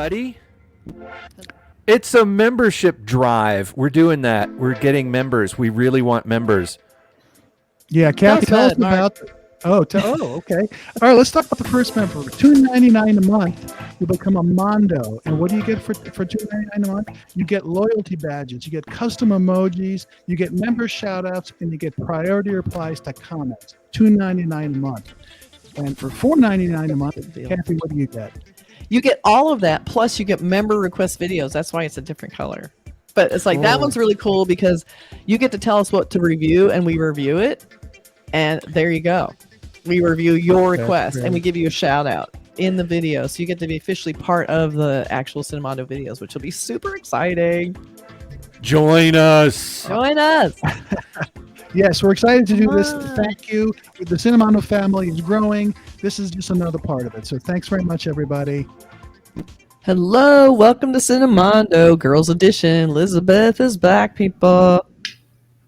everybody. It's a membership drive. We're doing that. We're getting members. We really want members. Yeah, Kathy, tell us about. Okay. All right, let's talk about the first member. $2.99 a month, you become a Mondo, and what do you get for $2.99 a month? You get loyalty badges, you get custom emojis, you get member shoutouts, and you get priority replies to comments. $2.99 a month, and for $4.99 a month, Kathy, what do you get? You get all of that, plus you get member request videos. That's why it's a different color. But it's like that one's really cool because you get to tell us what to review, and we review it, and there you go. We review your request and we give you a shout out in the video. So you get to be officially part of the actual Cinemondo videos, which will be super exciting. Join us. Join us. Yes, we're excited to do this. Thank you. The Cinemondo family is growing. This is just another part of it. So thanks very much, everybody. Hello. Welcome to Cinemondo, Grrls Edition. Elizabeth is back, people.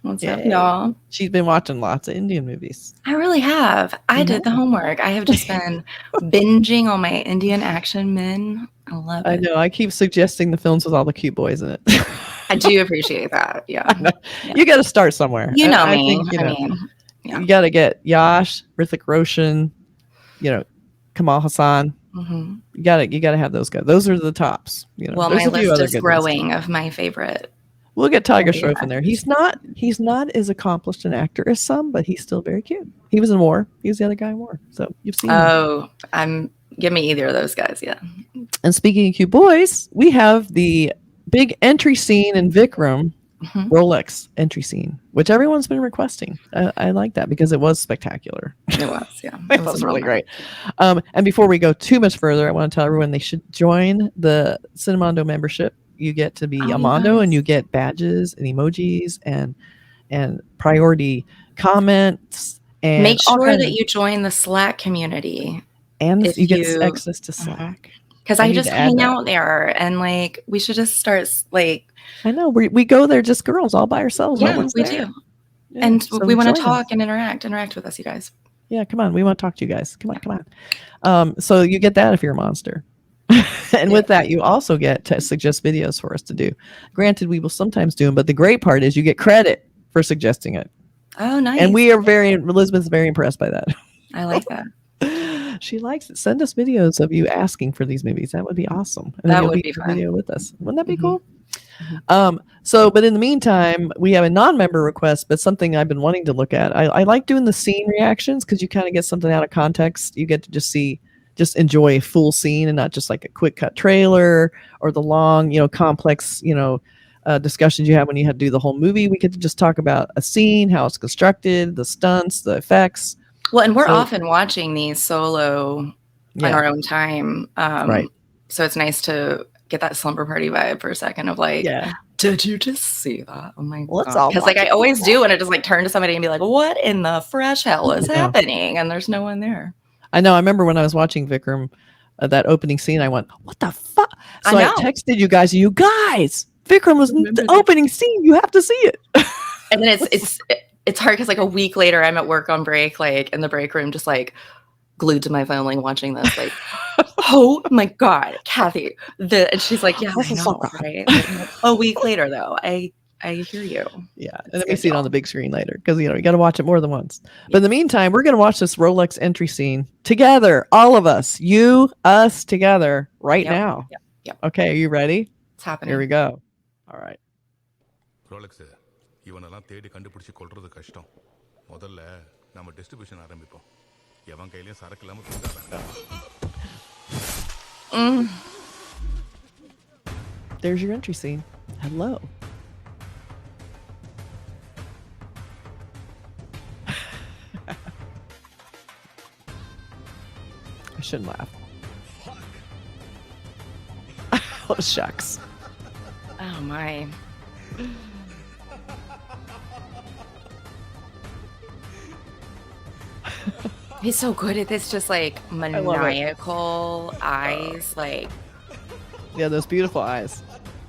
What's up, y'all? She's been watching lots of Indian movies. I really have. I did the homework. I have just been binging on my Indian action men. I love it. I know. I keep suggesting the films with all the cute boys in it. I do appreciate that. Yeah. You got to start somewhere. You know I me. think, you got to get Yash, Hrithik Roshan, Kamal Hassan. Mm-hmm. You got to have those guys. Those are the tops. Well, my list is growing of my favorite. We'll get Tiger Shroff in there. He's not as accomplished an actor as some, but he's still very cute. He was in War. He was the other guy in War. So you've seen him. Give me either of those guys, yeah. And speaking of cute boys, we have the big entry scene in Vikram Rolex Entry Scene, which everyone's been requesting. I like that because it was spectacular. It was, yeah. It was really great. And before we go too much further, I want to tell everyone they should join the Cinemondo membership. You get to be a Mondo, and you get badges and emojis and priority comments. And make sure that you join the Slack community. And you get access to Slack. Because I just hang out there, and we should just start I know we go there just girls all by ourselves. Yeah, we do. Yeah, and so we want to talk and interact with us, you guys. Yeah, come on. We want to talk to you guys. Come on. So you get that if you're a monster. And with that, you also get to suggest videos for us to do. Granted, we will sometimes do them, but the great part is you get credit for suggesting it. Oh, nice. And Elizabeth's very impressed by that. I like that. She likes it. Send us videos of you asking for these movies. That would be awesome. And that would be fun. Video with us. Wouldn't that be cool? But in the meantime, we have a non-member request, but something I've been wanting to look at. I like doing the scene reactions because you kind of get something out of context. You get to just enjoy a full scene and not just like a quick cut trailer or the long, complex, discussions you have when you have to do the whole movie. We get to just talk about a scene, how it's constructed, the stunts, the effects. Well, and we're often watching these solo on our own time. Right. So it's nice to get that slumber party vibe for a second of did you just see that? Oh my God. Because I always do, and I just turn to somebody and be like, what in the fresh hell is happening? And there's no one there. I know. I remember when I was watching Vikram, that opening scene, I went, what the fuck? So I texted you guys, Vikram was the opening scene. You have to see it. And then it's hard because a week later I'm at work on break, in the break room, just glued to my phone, watching this, oh my God, Kathy. And she's like, yeah, I know, right? A week later though, I hear you. Yeah, and then we see it on the big screen later because you got to watch it more than once. But in the meantime, we're going to watch this Rolex entry scene together, all of us, us together right now. Yep. Okay, are you ready? It's happening. Here we go. All right. Rolex, இவனெல்லாம் தேடி கண்டுபிடிச்சு கொல்றது கஷ்டம். முதல்ல நம்ம distribution ஆரம்பிப்போம். எவன் கையிலயும் சரக்கு இல்லாம தூங்க வேண்டாம். There's your entry scene. Hello. I shouldn't laugh. Oh, shucks. Oh, my. He's so good at this, just maniacal eyes. Yeah, those beautiful eyes.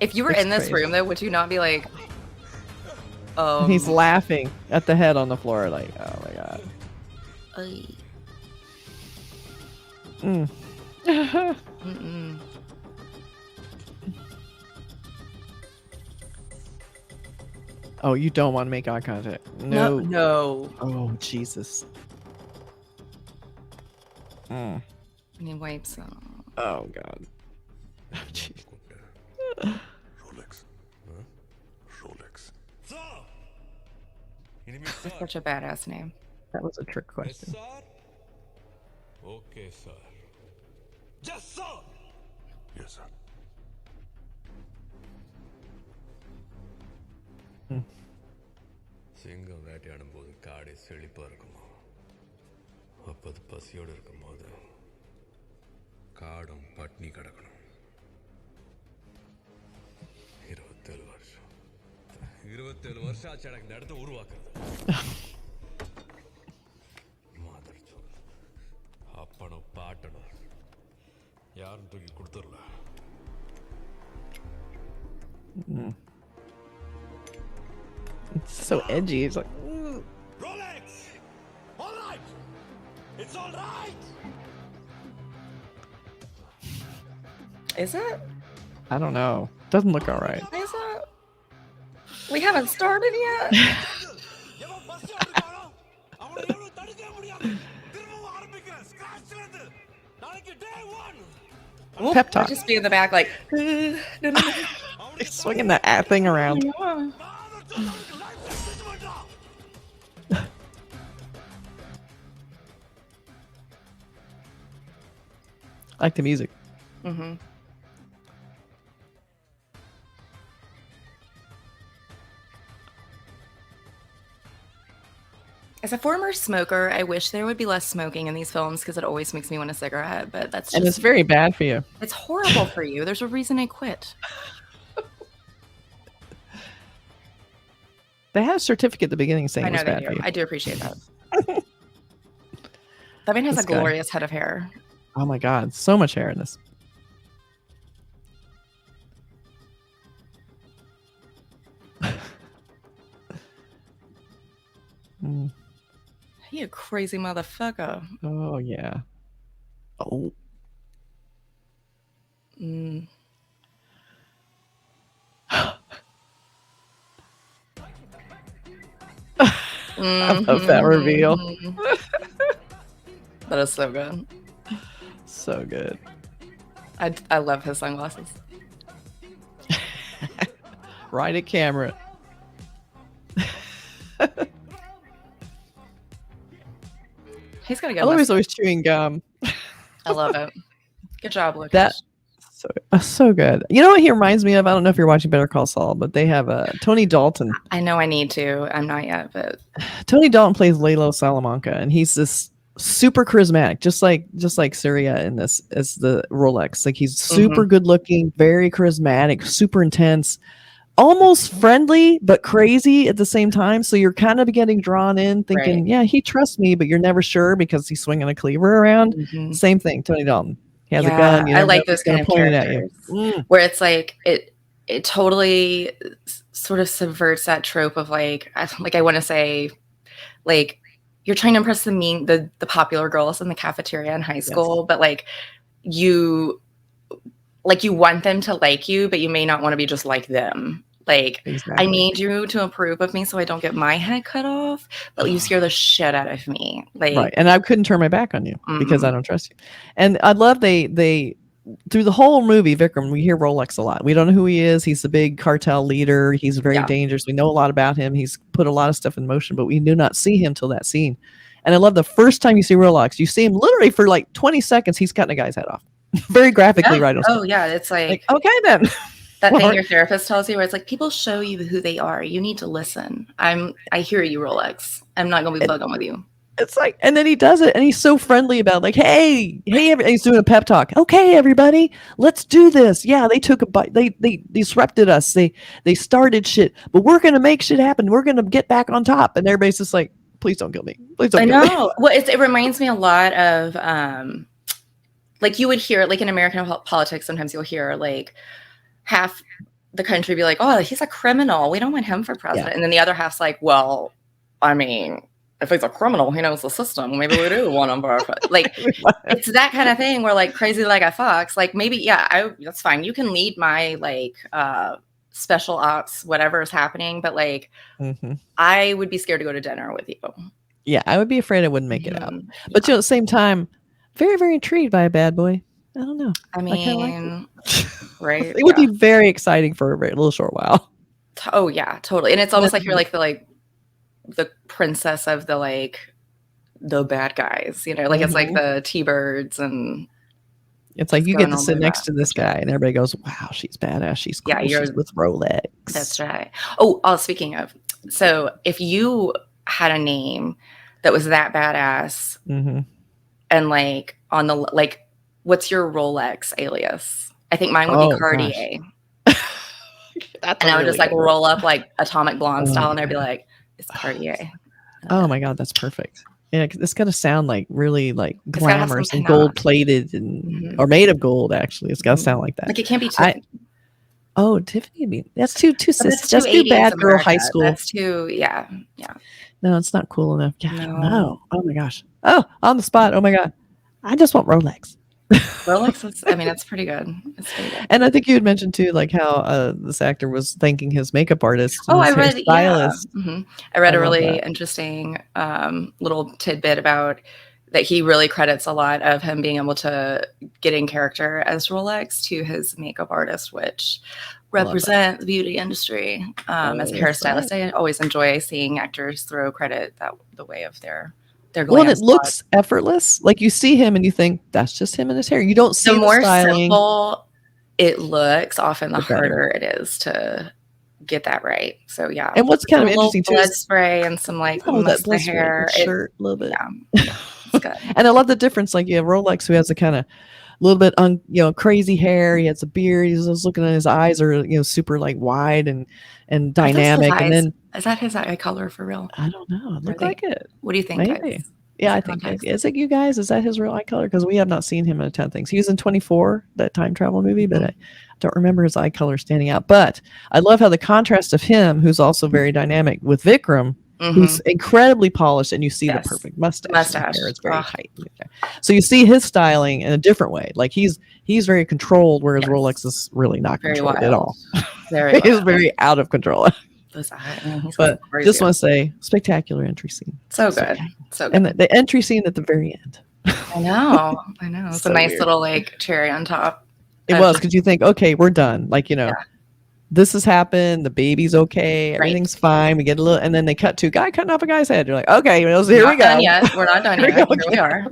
If you were in this room, though, would you not be like, He's laughing at the head on the floor, oh my God. Oh, you don't want to make eye contact. No. No. No. Oh, Jesus. And he wipes out. Oh, God. Oh, jeez. Rolex. Rolex. That's such a badass name. That was a trick question. Okay, sir. Yes, sir. Yes, sir. சிங்கம் வேட்டையாடும் போது காடே செழிப்பா இருக்குமா அப்போது பசியோடு இருக்கும் போது காடும் பட்னி கிடக்கணும் 27 வருஷம் 27 வருஷம் ஆச்சு எனக்கு இந்த இடத்த உருவாக்குறது மாதிரி சொல் அப்பனும் பாட்டனும் யாரும் தூக்கி கொடுத்துடல It's so edgy. It's like, Rolex! All right! It's all right! Is it? I don't know. Doesn't look all right. Is it? We haven't started yet. எவன் பஸ் எடுக்கானோ அவனை எவனும் தடுக்க முடியாது திரும்பவும் ஆரம்பிக்கிறேன் ஸ்கிராச்ல இருந்து நாளைக்கு டே 1 Pep talk. I'll just be in the back like He's swinging that thing around. I like the music. Mm-hmm. As a former smoker, I wish there would be less smoking in these films because it always makes me want a cigarette. But that's just, And it's very bad for you. it's horrible for you. There's a reason I quit. They had a certificate at the beginning saying I it was know they bad for do. you. I do appreciate that. That man has This a guy. glorious head of hair. Oh my God. So much hair in this. Mm. You crazy motherfucker. Oh, yeah. Oh. Mm. I love that reveal. That is so good. So good. I love his sunglasses. Right at camera. He's got a good I love he's mustache. always chewing gum. I love it. Good job, Lucas. That so good. You know what he reminds me of? I don't know if you're watching Better Call Saul, but they have Tony Dalton. I know I need to. I'm not yet, but Tony Dalton plays Lalo Salamanca, and he's this super charismatic, just like Suriya in this as the Rolex. Like he's super good looking, very charismatic, super intense, almost friendly but crazy at the same time. So you're kind of getting drawn in, thinking, Right. yeah, he trusts me, but you're never sure because he's swinging a cleaver around. Mhm. Same thing, Tony Dalton. He has a Yeah, gun. You I never like know if those he's gonna kind of point it at you. characters. Where it's like it totally sort of subverts that trope of like I want to say like you're trying to impress the popular girls in the cafeteria in high school, but like you want them to like you, but you may not want to be just like them. Like Exactly. I need you to approve of me so I don't get my head cut off, but you scare the shit out of me. Like Right. And I couldn't turn my back on you because I don't trust you. And I love they through the whole movie, Vikram, we hear Rolex a lot. We don't know who he is. He's the big cartel leader. He's very dangerous. We know a lot about him. He's put a lot of stuff in motion, but we do not see him till that scene. And I love the first time you see Rolex, you see him literally for like 20 seconds, he's cutting a guy's head off. Very graphically, right? Oh yeah, it's like okay then. that Well, thing your therapist tells you where it's like people show you who they are. You need to listen. I hear you, Rolex. I'm not gonna be bugging with you. It's like, and then he does it, and he's so friendly about it, like, hey, he's doing a pep talk. Okay, everybody, let's do this. Yeah, they took a bite. They disrupted us. They started shit, but we're gonna make shit happen. We're gonna get back on top. And everybody's just like, please don't kill me. Please don't. I kill me. know. Well, it reminds me a lot of like you would hear like in American politics. Sometimes you'll hear like half the country be like, "Oh, he's a criminal. We don't want him for president," and then the other half's like, "Well, I mean, if he's a criminal, he knows the system. Maybe we do want him for like." It's that kind of thing where like crazy like a fox. Like maybe that's fine. You can lead my like special ops, whatever is happening, but like Mhm. I would be scared to go to dinner with you. Yeah, I would be afraid I wouldn't make it out. Mhm. But at the same time, very, very intrigued by a bad boy. I don't know. I I kinda like mean, right? It would be very exciting for a very little short while. Oh yeah, totally. And it's almost like you're like the princess of the bad guys, you know, like it's like the T-Birds and It's like you going get to on sit with next that. to this guy, and everybody goes, "Wow, she's badass. She's cool. Yeah, you're- She's with Rolex." that's right. Oh, speaking of, so if you had a name that was that badass Mm-hmm. and like on the like, what's your Rolex alias? I think mine would Oh, be Cartier. That's And I would just like really roll up like Atomic Blonde Oh, style, and I'd be like, "It's Cartier." Oh my god, that's perfect. Yeah, it's gonna sound like really like It's gotta have some glamorous and panache. gold plated and Mhm. or made of gold. Actually, it's gotta sound like that. Like it can't be too. Oh, Tiffany, that's too That's sis. too That's too 80s bad girl high America. school. That's too yeah. No, it's not cool enough. Yeah, No. no. Oh my gosh. Oh, on the spot. Oh my god. I just want Rolex. Rolex is, I mean, it's pretty good. It's pretty good. And I think you had mentioned too, like how this actor was thanking his makeup artist. Oh, and I his read, hairstylist. yeah. Mhm. I read I a love really that. interesting little tidbit about that he really credits a lot of him being able to get in character as Rolex to his makeup artist, which represent the beauty industry as a hairstylist. I always enjoy seeing actors throw credit that the way of their Well, and glam it spot. looks effortless. Like you see him and you think that's just him and his hair. You don't see The more styling. simple it looks, often the The better. harder it is to get that right. So yeah. And what's kind of A little interesting too blood is spray and some like oh, that mustache blood spray, hair. that shirt a little bit. Yeah, it's good. And I love the difference. Like you have Rolex who has a kind of little bit crazy hair. He has a beard. He's just looking at his eyes are super like wide and Are those his dynamic. And eyes? then Is that his eye color for real? I don't know. It looked they- like it. What do you think? Maybe. Guys? Yeah, I Is it think context? is it you guys? Is that his real eye color? Because we have not seen him in a ton of things. He was in 24, that time travel movie, but I don't remember his eye color standing out. But I love how the contrast of him, who's also very dynamic, with Vikram, who's incredibly polished, and you see Yes. the perfect mustache. Mustache. And hair. It's very Oh. tight. So you see his styling in a different way. Like he's very controlled, whereas Yes. Rolex is really not Very controlled wild. at all. Very He's wild. very out of control. Those eyes. I mean, he's But crazy. just want to say, spectacular entry scene. so good. So good. And the entry scene at the very end. I know. It's So a nice weird. little like cherry on top. It was because you think, okay, we're done. Like, this has happened. The baby's okay. Right. Everything's fine. We get a little, and then they cut to a guy cutting off a guy's head. You're like, okay, well, We're here not we go. done yet. We're not done Here yet. we Here go. we are.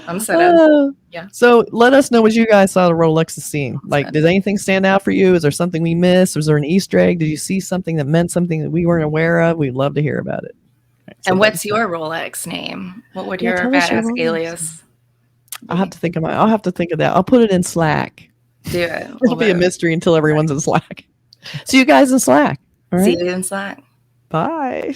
I'm sitting. Yeah. So let us know what you guys saw the Rolex's scene. Like, did anything stand out for you? Is there something we missed? Was there an Easter egg? Did you see something that meant something that we weren't aware of? We'd love to hear about it. All right, so And what's that's- your Rolex name? What would Yeah, your tell us your badass Rolex alias? I'll have to think of that. I'll put it in Slack. Do it. It'll be a mystery until everyone's in Slack. See you guys in Slack. All See right. you in Slack. Bye.